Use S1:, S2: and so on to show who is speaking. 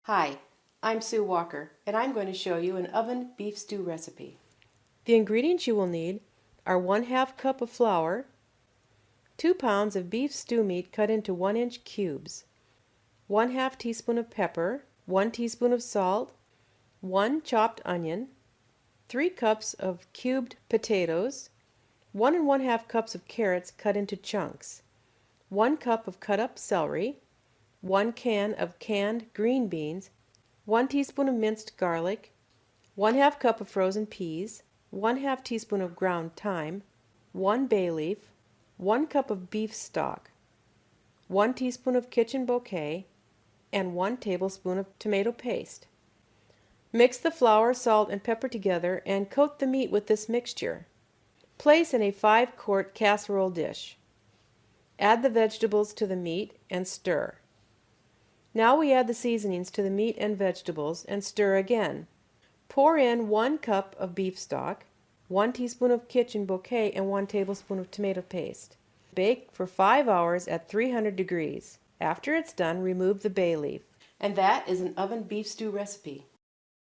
S1: Hi, I'm Sue Walker, and I'm going to show you an oven beef stew recipe. The ingredients you will need are 1/2 cup of flour, 2 pounds of beef stew meat cut into 1-inch cubes, 1/2 teaspoon of pepper, 1 teaspoon of salt, 1 chopped onion, 3 cups of cubed potatoes, 1 1/2 cups of carrots cut into chunks, 1 cup of cut up celery, 1 can of canned green beans, 1 teaspoon of minced garlic, 1/2 cup of frozen peas, 1/2 teaspoon of ground thyme, 1 bay leaf, 1 cup of beef stock, 1 teaspoon of kitchen bouquet, and 1 tablespoon of tomato paste. Mix the flour, salt, and pepper together and coat the meat with this mixture. Place in a 5-quart casserole dish. Add the vegetables to the meat and stir. Now we add the seasonings to the meat and vegetables and stir again. Pour in 1 cup of beef stock, 1 teaspoon of kitchen bouquet, and 1 tablespoon of tomato paste. Bake for 5 hours at 300 degrees. After it's done, remove the bay leaf. And that is an oven beef stew recipe.